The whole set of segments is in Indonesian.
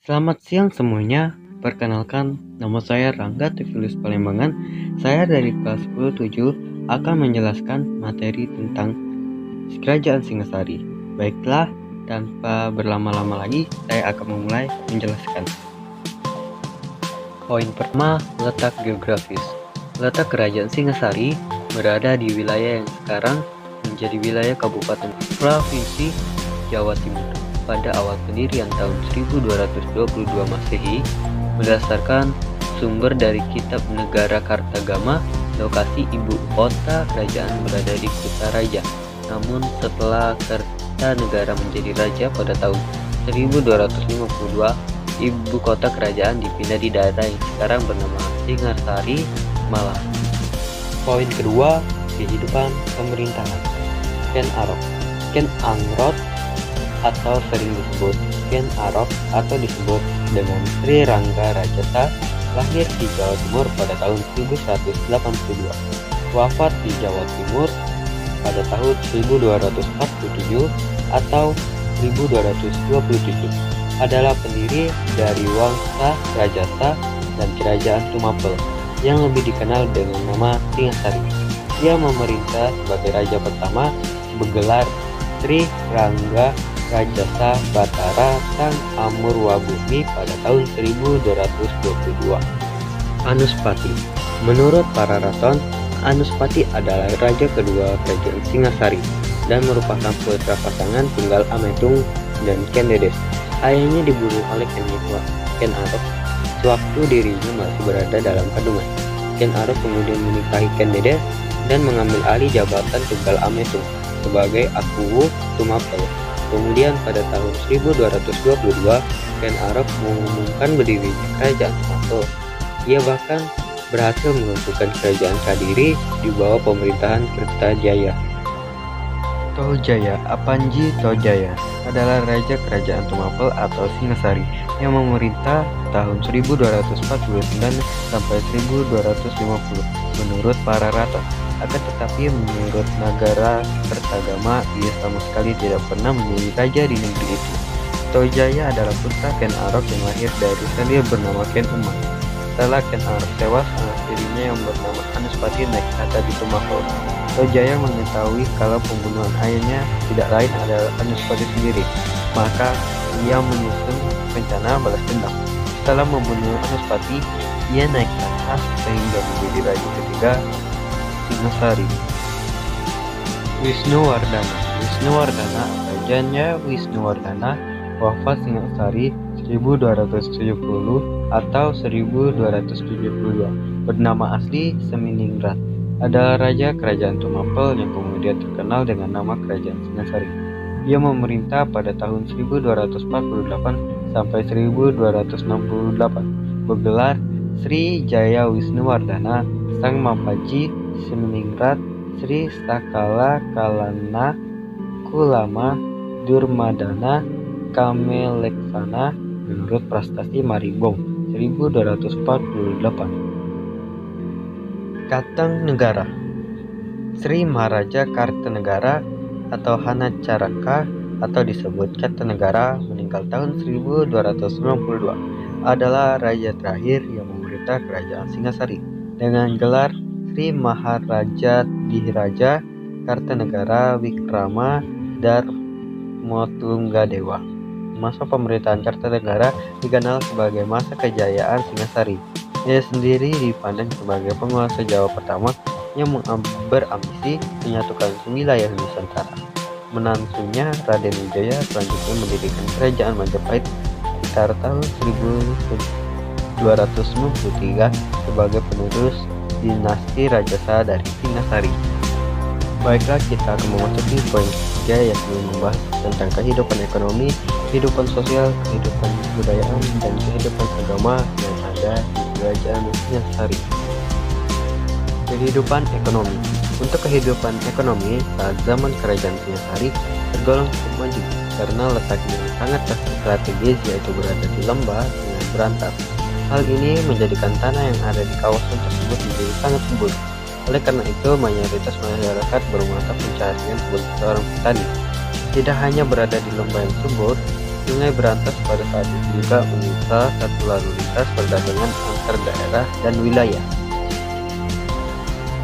Selamat siang semuanya, perkenalkan nama saya Rangga Tifilus Palembangan. Saya dari kelas 10-7 akan menjelaskan materi tentang Kerajaan Singasari. Baiklah, tanpa berlama-lama lagi, saya akan memulai menjelaskan. Poin pertama, letak geografis. Letak Kerajaan Singasari berada di wilayah yang sekarang menjadi wilayah Kabupaten Provinsi Jawa Timur. Pada awal pendirian tahun 1222 Masehi, berdasarkan sumber dari Kitab Negara Kartagama, lokasi ibu kota kerajaan berada di Kutaraja. Namun setelah Kertanegara menjadi raja pada tahun 1252, ibu kota kerajaan dipindah di daerah yang sekarang bernama Singasari, Malang. Poin kedua, kehidupan pemerintahan. Ken Arok, Ken Angrod atau sering disebut Ken Arok atau disebut dengan Sri Rangga Rajasa, lahir di Jawa Timur pada tahun 1182, wafat di Jawa Timur pada tahun 1247 atau 1227, adalah pendiri dari Wangsa Rajasa dan Kerajaan Tumapel yang lebih dikenal dengan nama Singasari. Dia memerintah sebagai raja pertama bergelar Sri Rangga Rajasa Batara Sang Amurwabumi pada tahun 1222. Anuspati. Menurut para raton, Anuspati adalah raja kedua kerajaan Singasari dan merupakan putra pasangan tunggal Ametung dan Ken Dedes. Ayahnya dibunuh oleh Ken Arok sewaktu dirinya masih berada dalam kandungan. Ken Arok kemudian menikahi Ken Dedes dan mengambil alih jabatan tunggal Ametung sebagai Akuwu Tumapel. Kemudian pada tahun 1222, Ken Arok mengumumkan berdirinya Kerajaan Tumapel. Ia bahkan berhasil menentukan Kerajaan Kadiri di bawah pemerintahan Kertajaya. Tohjaya Apanji Tohjaya adalah Raja Kerajaan Tumapel atau Singasari yang memerintah tahun 1249 sampai 1250 menurut para raton. Akan tetapi menurut Nagara Kertagama, ia sama sekali tidak pernah menjadi raja di negeri itu. Tohjaya adalah putra Ken Arok yang lahir dari selir bernama Ken Umang. Setelah Ken Arok tewas, anak tirinya yang bernama Anuspati naik tahta di Tumapel. Tohjaya mengetahui kalau pembunuhan ayahnya tidak lain adalah Anuspati sendiri, maka ia menyusun rencana balas dendam. Setelah membunuh Anuspati, ia naik tahta sehingga menjadi raja ketiga Singasari. Wisnuwardana. Wisnuwardana atau Janya Wisnuwardana wafat Singasari 1270 atau 1272. Bernama asli Seminingrat. Adalah raja kerajaan Tumapel yang kemudian terkenal dengan nama Kerajaan Singasari. Ia memerintah pada tahun 1248 sampai 1268. Bergelar Sri Jaya Wisnuwardana Sang Mampaji Seminingrat Sri Sakala Kalana Kulama Durmadana Kameleksana menurut Prastasi Maribong 1248. Kartanegara. Sri Maharaja Kartanegara atau Hanacaraka atau disebut Kartanegara meninggal tahun 1292, adalah raja terakhir yang memerintah Kerajaan Singasari dengan gelar Sri Maharaja Dihiraja Kartanegara Wikrama Darmotunggadewa. Masa pemerintahan Kartanegara dikenal sebagai masa kejayaan Singasari. Ia sendiri dipandang sebagai penguasa Jawa pertama yang berambisi menyatukan wilayah Nusantara. Menantunya Raden Wijaya selanjutnya mendirikan Kerajaan Majapahit sekitar tahun 1293 sebagai penerus dinasti Rajasa dari Singasari. Baiklah, kita akan memasuki poin ketiga, yakni membahas tentang kehidupan ekonomi, kehidupan sosial, kehidupan kebudayaan, dan kehidupan agama yang ada di Kerajaan Singasari. Kehidupan ekonomi. Untuk kehidupan ekonomi saat zaman Kerajaan Singasari tergolong cukup maju karena letaknya yang sangat strategis, yaitu berada di lembah dengan berantas. Hal ini menjadikan tanah yang ada di kawasan tersebut menjadi sangat subur. Oleh karena itu, mayoritas masyarakat bermata pencaharian sebagai seorang petani. Tidak hanya berada di lembah yang subur, Sungai Berantas pada saat itu juga menjadi salah satu lalu lintas perdagangan antar daerah dan wilayah.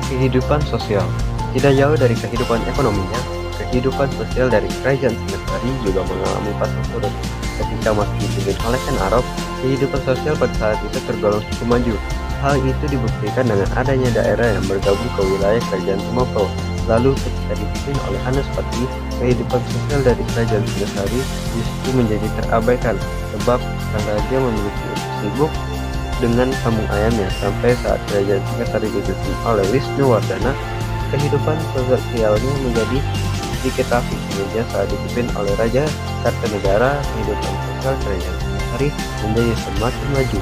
Kehidupan sosial. Tidak jauh dari kehidupan ekonominya, kehidupan sosial dari Kerajaan Singasari juga mengalami pasang surut. Ketika masih dipimpin oleh Ken Arok, kehidupan sosial pada saat itu tergolong cukup maju. Hal itu dibuktikan dengan adanya daerah yang bergabung ke wilayah Kerajaan Tumaprawa. Lalu ketika dipimpin oleh Anuspati, kehidupan sosial dari Kerajaan Singasari justru menjadi terabaikan sebab sang raja memiliki sibuk dengan kampung ayamnya. Sampai saat Kerajaan Singasari dipimpin oleh Wisnuwardana, kehidupan sosialnya menjadi sedikit rapi. Kemudian saat dipimpin oleh Raja Kartanegara, kehidupan sosial Kerajaan Singasari menjadi semakin maju.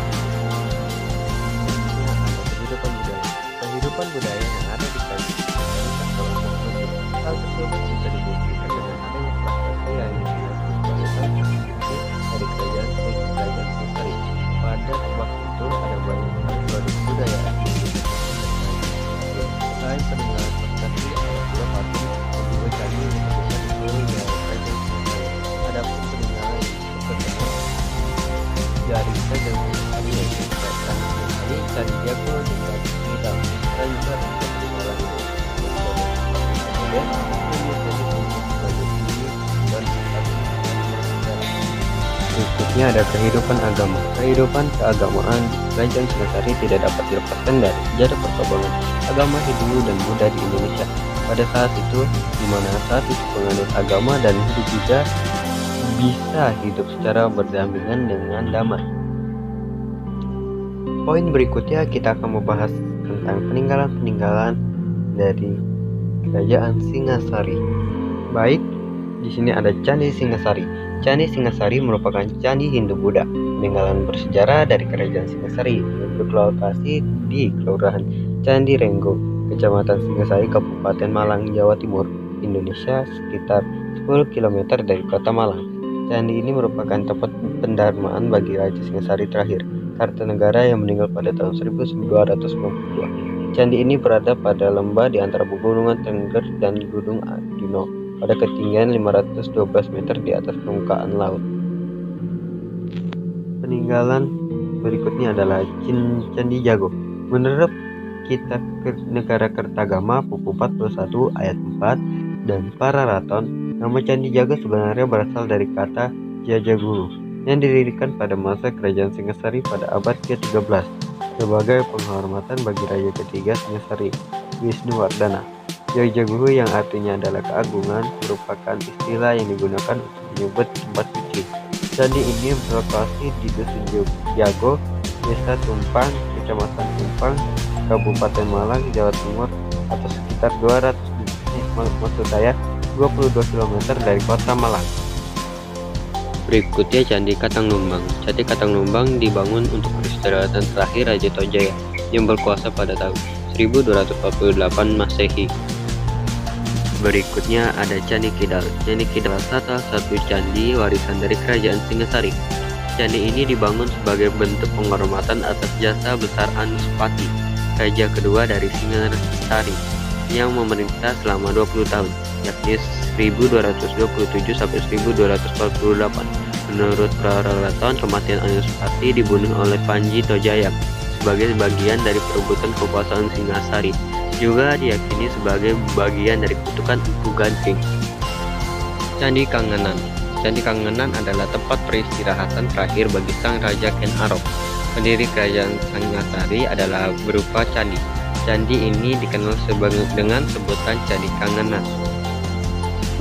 Kehidupan budaya yang ada di Kerajaan Singasari tergolong maju. Hal tersebut bisa dibuktikan dengan adanya prestasi yang dinilai sebagai salah satu bukti dari Kerajaan Singasari. Pada waktu itu ada banyak produk budaya asli di selain peninggalan prestasi, ada pula patung dan juga candi yang terbesar di seluruh wilayah Kerajaan Singasari. Adapun peninggalan yang terbesar dari Kerajaan Singasari yaitu Candi Singasari, Candi Jago, dan Candi Nidam. Dan juga peninggalan berikutnya ada kehidupan agama. Kehidupan keagamaan Kerajaan Singasari tidak dapat dilepaskan dari sejarah perkembangan agama Hindu dan Buddha di Indonesia pada saat itu, di mana saat itu penganut agama dan Hindu juga bisa hidup secara berdampingan dengan damai. Poin berikutnya kita akan membahas tentang peninggalan-peninggalan dari Kerajaan Singasari. Baik, di sini ada Candi Singasari. Candi Singasari merupakan candi Hindu Buddha peninggalan bersejarah dari Kerajaan Singasari yang berlokasi di Kelurahan Candi Renggo, Kecamatan Singasari, Kabupaten Malang, Jawa Timur, Indonesia, sekitar 10 km dari kota Malang. Candi ini merupakan tempat pendarmaan bagi Raja Singasari terakhir, Kartanegara, yang meninggal pada tahun 1292. Candi ini berada pada lembah di antara pegunungan Tengger dan Gunung Arjuna pada ketinggian 512 meter di atas permukaan laut. Peninggalan berikutnya adalah Candi Jago. Menurut Kitab Negara Kertagama buku 41 ayat 4 dan Pararaton, nama Candi Jago sebenarnya berasal dari kata Jajaguru yang didirikan pada masa Kerajaan Singasari pada abad ke-13 sebagai penghormatan bagi Raja ketiga Singasari, Wisnuwardana. Jajaguru yang artinya adalah keagungan merupakan istilah yang digunakan untuk menyebut tempat suci. Candi ini berlokasi di Dusun Jago, Desa Tumpang, Kecamatan Tumpang, Kabupaten Malang, Jawa Timur, atau sekitar 22 km dari kota Malang. Berikutnya Candi Katangnumbang. Candi Katangnumbang dibangun untuk peristirahatan terakhir Raja Tojaya yang berkuasa pada tahun 1248 Masehi. Berikutnya ada Candi Kidal. Candi Kidal salah satu candi warisan dari Kerajaan Singasari. Candi ini dibangun sebagai bentuk penghormatan atas jasa besar Anuspati, raja kedua dari Singasari, yang memerintah selama 20 tahun, yakni 1227 sampai 1248. Menurut Pararaton, kematian Anuspati dibunuh oleh Panji Tojaya sebagai bagian dari perebutan kekuasaan Singasari. Juga diyakini sebagai bagian dari kutukan Empu Gansing. Candi Kangenan. Candi Kangenan adalah tempat peristirahatan terakhir bagi sang Raja Ken Arok. Pendiri Kerajaan Singasari adalah berupa candi. Candi ini dikenal dengan sebutan Candi Kangenan.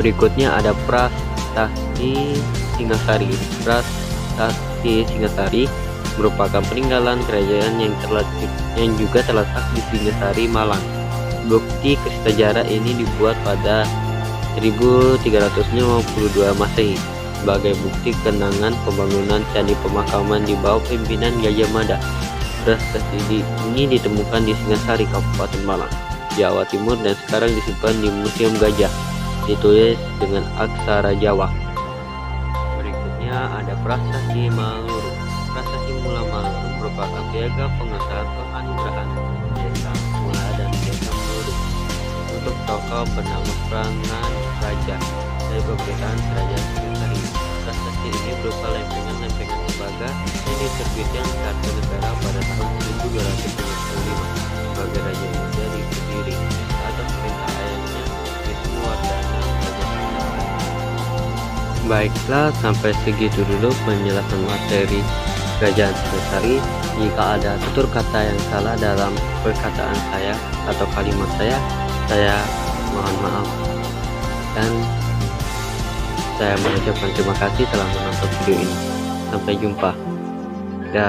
Berikutnya ada Prastasti Singasari. Prastasti Singasari merupakan peninggalan kerajaan yang juga terletak di Singasari, Malang. Bukti sejarah ini dibuat pada 1352 Masehi sebagai bukti kenangan pembangunan candi pemakaman di bawah pimpinan Gajah Mada. Prestasi ini ditemukan di Singasari, Kabupaten Malang, Jawa Timur, dan sekarang disimpan di Museum Gajah. Ditulis dengan aksara Jawa. Berikutnya ada Prasasti Maluru. Prasasti Mula Maluru merupakan piagam pengesahan penganugerahan Desa Mula dan Desa Meluru untuk tokoh bernama Prangan Raja dari pemerintahan Kerajaan Singasari. Prasasti ini ini berupa lempengan-lempengan tembaga yang diterbitkan Kartanegara pada tahun 1255 sebagai Raja Muda di Kediri atas perintah ayahnya Wisnuwardana Raja Singgasari. Baiklah, sampai segitu dulu penjelasan materi Kerajaan Singasari. Jika ada tutur kata yang salah dalam perkataan saya atau kalimat saya mohon maaf. Dan saya mengucapkan terima kasih telah menonton video ini. Sampai jumpa.